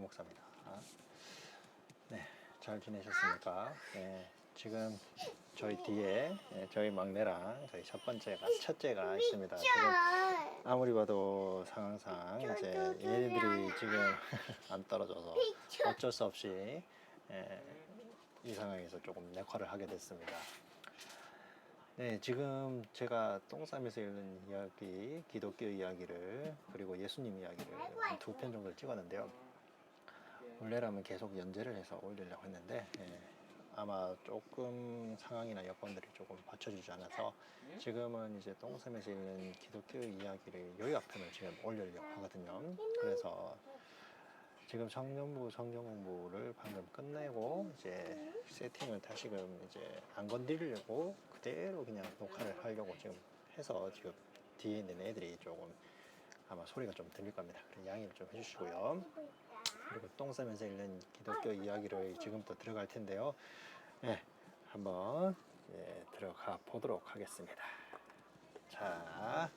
목사입니다. 네, 잘 지내셨습니까? 네, 지금 저희 뒤에 저희 막내랑 저희 첫째가 있습니다. 지금 아무리 봐도 상황상 이제 얘네들이 지금 안 떨어져서 어쩔 수 없이 이 상황에서 조금 역할을 하게 됐습니다. 네, 지금 제가 똥 싸면서 읽는 이야기, 기독교 이야기를 그리고 예수님 이야기를 한 2편 정도를 찍었는데요. 원래라면 계속 연재를 해서 올리려고 했는데 아마 조금 상황이나 여건들이 조금 받쳐주지 않아서 지금은 이제 똥 싸면서 읽는 기독교 이야기를 요약편을 지금 올리려고 하거든요. 그래서 지금 청년부 성경 공부를 방금 끝내고 이제 세팅을 다시금 이제 안 건드리려고 그대로 그냥 녹화를 하려고 지금 해서 지금 뒤에 있는 애들이 조금 아마 소리가 좀 들릴 겁니다. 그래서 양해를 좀 해주시고요. 그리고 똥 싸면서 읽는 기독교 이야기를 지금부터 들어갈 텐데요. 네, 한번 들어가 보도록 하겠습니다. 자,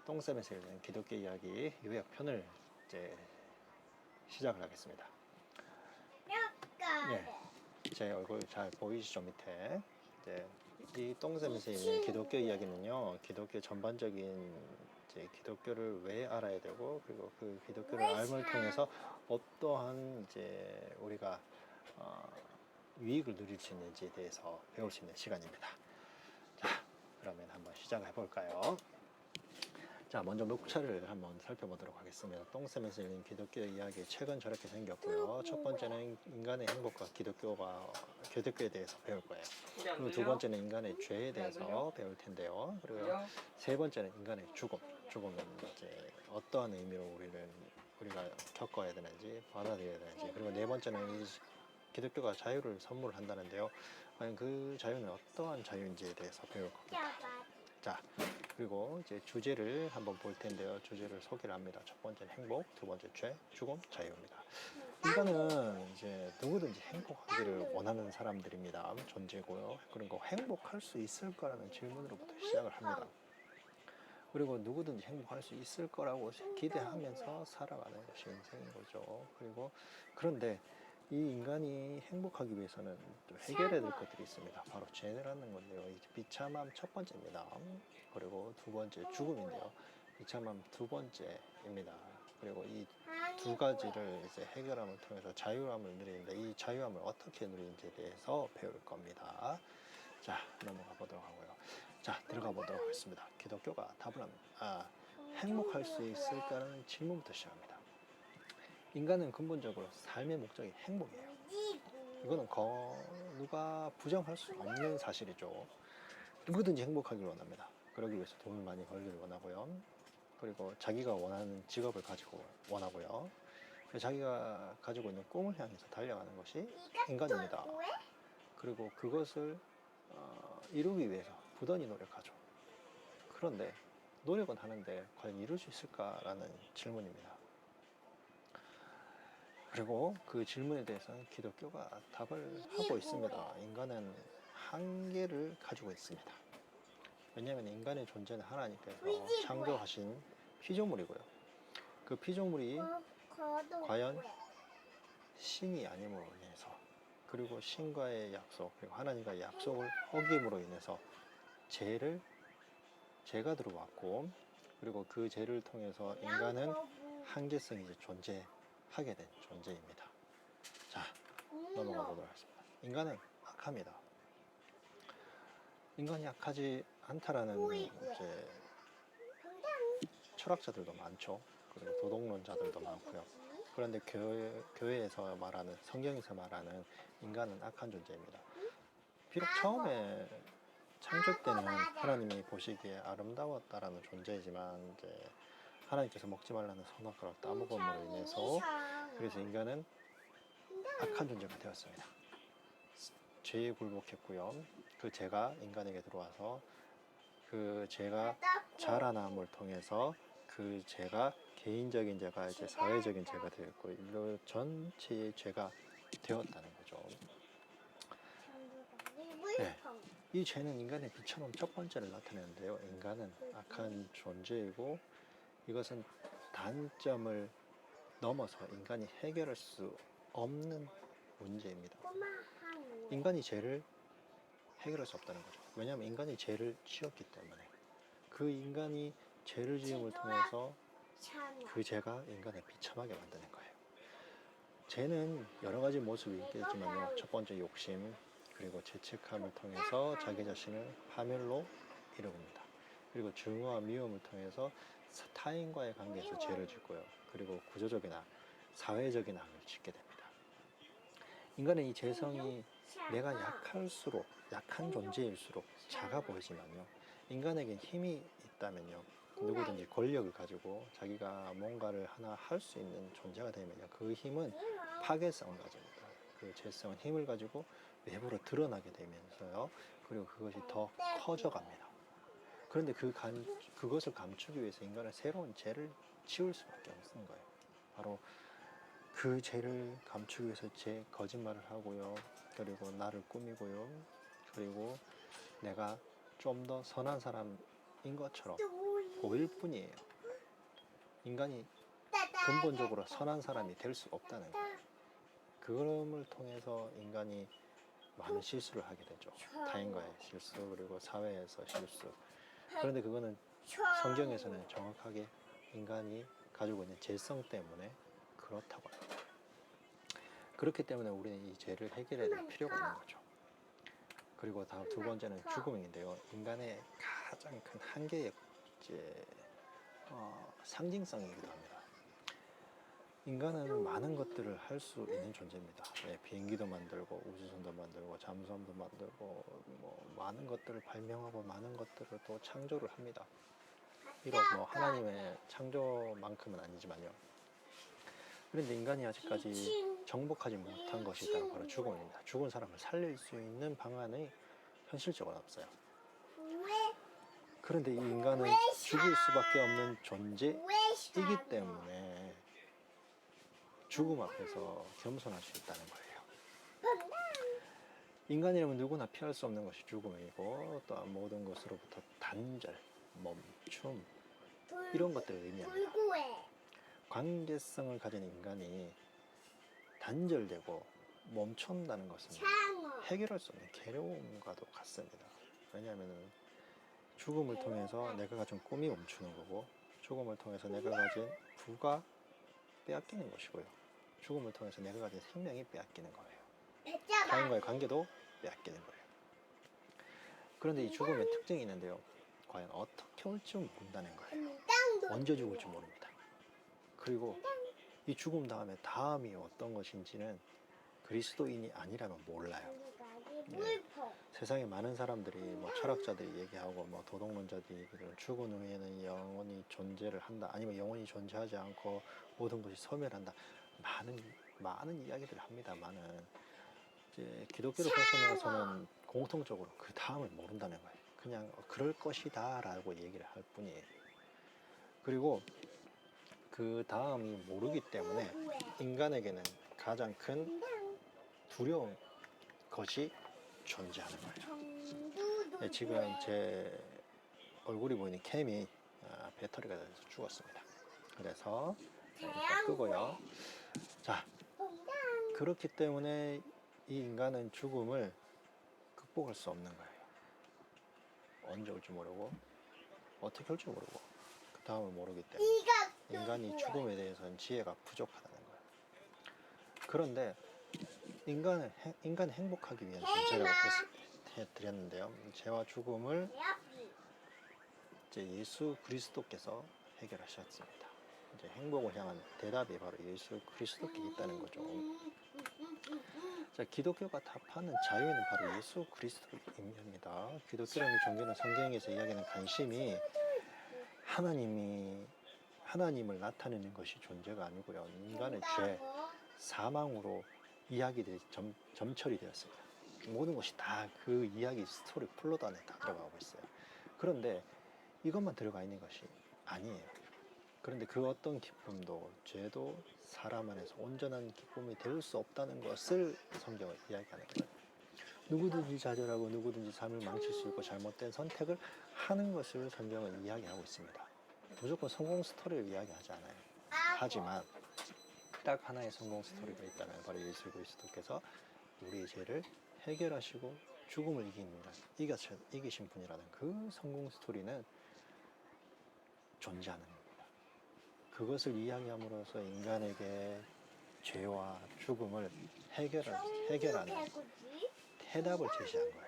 똥 싸면서 읽는 기독교 이야기 요약편을 이제 시작을 하겠습니다. 네, 제 얼굴 잘 보이시죠? 밑에 이제 이 똥샘에서 있는 기독교 이야기는요, 기독교 전반적인 이제 기독교를 왜 알아야 되고, 그리고 그 기독교를 알음을 통해서 어떠한 이제 우리가 유익을 누릴 수 있는지에 대해서 배울 수 있는 시간입니다. 자, 그러면 한번 시작해 볼까요? 자, 먼저 목차를 한번 살펴보도록 하겠습니다. 똥샘에서 읽는 기독교 이야기, 책은 저렇게 생겼고요. 첫 번째는 인간의 행복과 기독교에 대해서 배울 거예요. 그리고 두 번째는 인간의 죄에 대해서 배울 텐데요. 그리고 세 번째는 인간의 죽음은 이제 어떠한 의미로 우리가 겪어야 되는지, 받아들여야 되는지. 그리고 네 번째는 이 기독교가 자유를 선물한다는데요. 과연 그 자유는 어떠한 자유인지에 대해서 배울 겁니다. 자, 그리고 이제 주제를 한번 볼 텐데요. 주제를 소개를 합니다. 첫 번째는 행복, 두 번째 죄, 죽음, 자유입니다. 인간은 이제 누구든지 행복하기를 원하는 사람들입니다. 존재고요. 그리고 행복할 수 있을 거라는 질문으로부터 시작을 합니다. 그리고 누구든지 행복할 수 있을 거라고 기대하면서 살아가는 것이 인생인 거죠. 그런데 이 인간이 행복하기 위해서는 또 해결해야 될 것들이 있습니다. 바로 죄라는 건데요. 이제 비참함 첫 번째입니다. 그리고 두 번째 죽음인데요. 비참함 두 번째입니다. 그리고 이 두 가지를 이제 해결함을 통해서 자유함을 누리는데 이 자유함을 어떻게 누리는지에 대해서 배울 겁니다. 자, 넘어가 보도록 하고요. 자, 들어가 보도록 하겠습니다. 기독교가 답을 합니다. 행복할 수 있을까라는 질문부터 시작합니다. 인간은 근본적으로 삶의 목적이 행복이에요. 이거는 누가 부정할 수 없는 사실이죠. 누구든지 행복하기를 원합니다. 그러기 위해서 돈을 많이 벌기를 원하고요. 그리고 자기가 원하는 직업을 가지고 원하고요. 자기가 가지고 있는 꿈을 향해서 달려가는 것이 인간입니다. 그리고 그것을 이루기 위해서 부단히 노력하죠. 그런데 노력은 하는데 과연 이룰 수 있을까라는 질문입니다. 그리고 그 질문에 대해서는 기독교가 답을 하고 있습니다. 인간은 한계를 가지고 있습니다. 왜냐하면 인간의 존재는 하나님께서 창조하신 피조물이고요. 그 피조물이 과연 신이 아님으로 인해서, 그리고 신과의 약속, 그리고 하나님과의 약속을 어김으로 인해서 죄가 들어왔고, 그리고 그 죄를 통해서 인간은 한계성이 이제 존재하게 된 존재입니다. 자, 넘어가 보도록 하겠습니다. 인간은 악합니다. 인간이 악하지 않다라는 이제 철학자들도 많죠. 그리고 도덕론자들도 많고요. 그런데 교회에서 말하는, 성경에서 말하는 인간은 악한 존재입니다. 비록 처음에 창조 때는 하나님이 보시기에 아름다웠다라는 존재이지만 이제 하나님께서 먹지 말라는 선악과를 따먹음으로 인해서 그래서 인간은 악한 존재가 되었습니다. 죄에 굴복했고요. 그 죄가 인간에게 들어와서 그 죄가 자라남을 통해서 그 죄가 개인적인 죄가 이제 사회적인 죄가 되었고 인류 전체의 죄가 되었다는 거죠. 네. 이 죄는 인간의 비참함 첫 번째를 나타내는데요. 인간은 악한 존재이고 이것은 단점을 넘어서 인간이 해결할 수 없는 문제입니다. 인간이 죄를 해결할 수 없다는 거죠. 왜냐하면 인간이 죄를 지었기 때문에 그 인간이 죄를 지음을 통해서 그 죄가 인간을 비참하게 만드는 거예요. 죄는 여러 가지 모습이 있겠지만요. 첫 번째 욕심, 그리고 죄책함을 통해서 자기 자신을 파멸로 이루입니다. 그리고 증오와 미움을 통해서 타인과의 관계에서 죄를 짓고요. 그리고 구조적인 악, 사회적인 악을 짓게 됩니다. 인간의 이 죄성이 내가 약할수록, 약한 존재일수록 작아 보이지만요. 인간에게 힘이 있다면요. 누구든지 권력을 가지고 자기가 뭔가를 하나 할 수 있는 존재가 되면요. 그 힘은 파괴성을 가집니다. 그 죄성은 힘을 가지고 외부로 드러나게 되면서요. 그리고 그것이 더 커져갑니다. 그런데 그것을 감추기 위해서 인간은 새로운 죄를 지을 수밖에 없는 거예요. 바로 그 죄를 감추기 위해서 거짓말을 하고요. 그리고 나를 꾸미고요. 그리고 내가 좀 더 선한 사람인 것처럼 보일 뿐이에요. 인간이 근본적으로 선한 사람이 될 수 없다는 거예요. 그걸 통해서 인간이 많은 실수를 하게 되죠. 타인과의 실수, 그리고 사회에서 실수. 그런데 그거는 성경에서는 정확하게 인간이 가지고 있는 죄성 때문에 그렇다고 합니다. 그렇기 때문에 우리는 이 죄를 해결해야 될 필요가 있는 거죠. 그리고 다음 두 번째는 죽음인데요. 인간의 가장 큰 한계의 상징성이기도 합니다. 인간은 많은 것들을 할 수 있는 존재입니다. 네, 비행기도 만들고 우주선도 만들고 잠수함도 만들고 많은 것들을 발명하고 많은 것들을 또 창조를 합니다. 비록 하나님의 창조만큼은 아니지만요. 그런데 인간이 아직까지 정복하지 못한 것이 있다면 바로 죽음입니다. 죽은 사람을 살릴 수 있는 방안이 현실적으로 없어요. 그런데 이 인간은 죽을 수밖에 없는 존재이기 때문에 죽음 앞에서 겸손할 수 있다는 거예요. 인간이라면 누구나 피할 수 없는 것이 죽음이고 또한 모든 것으로부터 단절, 멈춤 이런 것들을 의미합니다. 관계성을 가진 인간이 단절되고 멈춘다는 것은 해결할 수 없는 괴로움과도 같습니다. 왜냐하면 죽음을 통해서 내가 가진 꿈이 멈추는 거고 죽음을 통해서 내가 가진 부가 빼앗기는 것이고요. 죽음을 통해서 내가 가진 생명이 빼앗기는 거예요. 타인과의 관계도 빼앗기는 거예요. 그런데 이 죽음의 특징이 있는데요. 과연 어떻게 올지 모른다는 거예요. 언제 죽을지 모릅니다. 그리고 이 죽음 다음에 다음이 어떤 것인지는 그리스도인이 아니라면 몰라요. 네. 세상에 많은 사람들이 철학자들이 얘기하고 도덕론자들이 얘기를 죽은 후에는 영원히 존재를 한다. 아니면 영원히 존재하지 않고 모든 것이 소멸한다. 많은 이야기들을 합니다만은 이제 기독교를 벗어나서는 공통적으로 그 다음을 모른다는 거예요. 그냥 그럴 것이다 라고 얘기를 할 뿐이에요. 그리고 그 다음이 모르기 때문에 인간에게는 가장 큰 두려운 것이 존재하는 거예요. 네, 지금 제 얼굴이 보이는 캠이 배터리가 돼서 죽었습니다. 그래서 일단 끄고요. 자, 그렇기 때문에 이 인간은 죽음을 극복할 수 없는 거예요. 언제 올지 모르고 어떻게 올지 모르고 그 다음을 모르기 때문에 인간이 죽음에 대해서는 지혜가 부족하다는 거예요. 그런데 인간을 행복하기 위한 존재라고 해드렸는데요. 죄와 죽음을 이제 예수 그리스도께서 해결하셨습니다. 이제 행복을 향한 대답이 바로 예수 그리스도께 있다는 거죠. 자, 기독교가 답하는 자유는 바로 예수 그리스도입니다. 기독교라는 종교는 성경에서 이야기하는 관심이 하나님을 나타내는 것이 존재가 아니고요. 인간의 죄, 사망으로 이야기들이 점철이 되었습니다. 모든 것이 다 그 이야기 스토리 플롯 안에 다 들어가고 있어요. 그런데 이것만 들어가 있는 것이 아니에요. 그런데 그 어떤 기쁨도 죄도 사람 안에서 온전한 기쁨이 될 수 없다는 것을 성경은 이야기하는 거예요. 누구든지 좌절하고 누구든지 삶을 망칠 수 있고 잘못된 선택을 하는 것을 성경은 이야기하고 있습니다. 무조건 성공 스토리를 이야기하지 않아요. 하지만 딱 하나의 성공 스토리가 있다면 바로 예수 그리스도께서 우리의 죄를 해결하시고 죽음을 이기신 분이라는 그 성공 스토리는 존재하는 겁니다. 그것을 이야기함으로써 인간에게 죄와 죽음을 해결하는 해답을 제시한 거예요.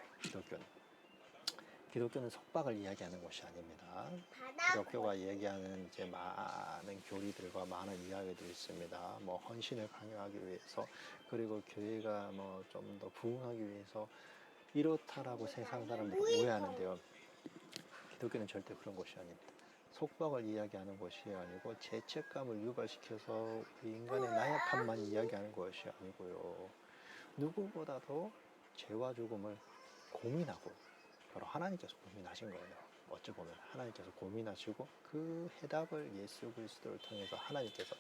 기독교는 속박을 이야기하는 것이 아닙니다. 기독교가 얘기하는 이제 많은 교리들과 많은 이야기들이 있습니다. 뭐 헌신을 강요하기 위해서, 그리고 교회가 뭐 좀 더 부흥하기 위해서 이렇다라고 세상 사람들이 오해하는데요. 기독교는 절대 그런 것이 아닙니다. 속박을 이야기하는 것이 아니고 죄책감을 유발시켜서 인간의 나약함만 이야기하는 것이 아니고요. 누구보다도 죄와 죽음을 고민하고 바로 하나님께서 고민하신 거예요. 어찌 보면 하나님께서 고민하시고 그 해답을 예수 그리스도를 통해서 하나님께서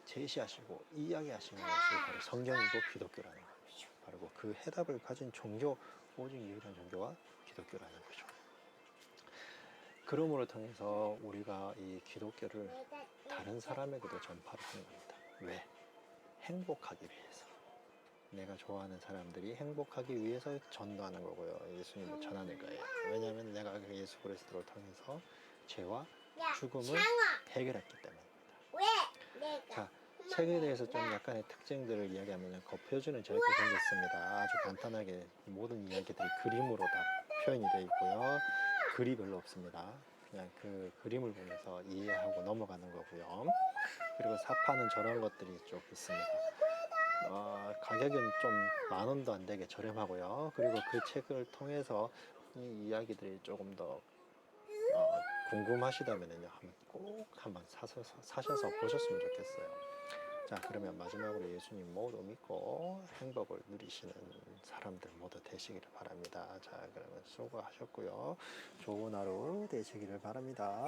제시하시고 이야기하시는 것이 바로 성경이고 기독교라는 것이죠. 바로 그 해답을 가진 종교, 오직 유일한 종교가 기독교라는 거죠. 그러므로 통해서 우리가 이 기독교를 다른 사람에게도 전파를 하는 겁니다. 왜? 행복하기 위해서. 내가 좋아하는 사람들이 행복하기 위해서 전도하는 거고요. 예수님을 전하는 거예요. 왜냐하면 내가 예수 그리스도를 통해서 죄와 죽음을 해결했기 때문입니다. 자, 책에 대해서 좀 약간의 특징들을 이야기하면 겉표지는 저렇게 생겼습니다. 아주 간단하게 모든 이야기들이 그림으로 다 표현이 되어 있고요. 글이 별로 없습니다. 그냥 그 그림을 보면서 이해하고 넘어가는 거고요. 그리고 사파는 저런 것들이 좀 있습니다. 가격은 좀 10,000원도 안 되게 저렴하고요. 그리고 그 책을 통해서 이 이야기들이 조금 더 궁금하시다면요, 꼭 한번 사셔서 보셨으면 좋겠어요. 자, 그러면 마지막으로 예수님 모두 믿고 행복을 누리시는 사람들 모두 되시기를 바랍니다. 자, 그러면 수고하셨고요. 좋은 하루 되시기를 바랍니다.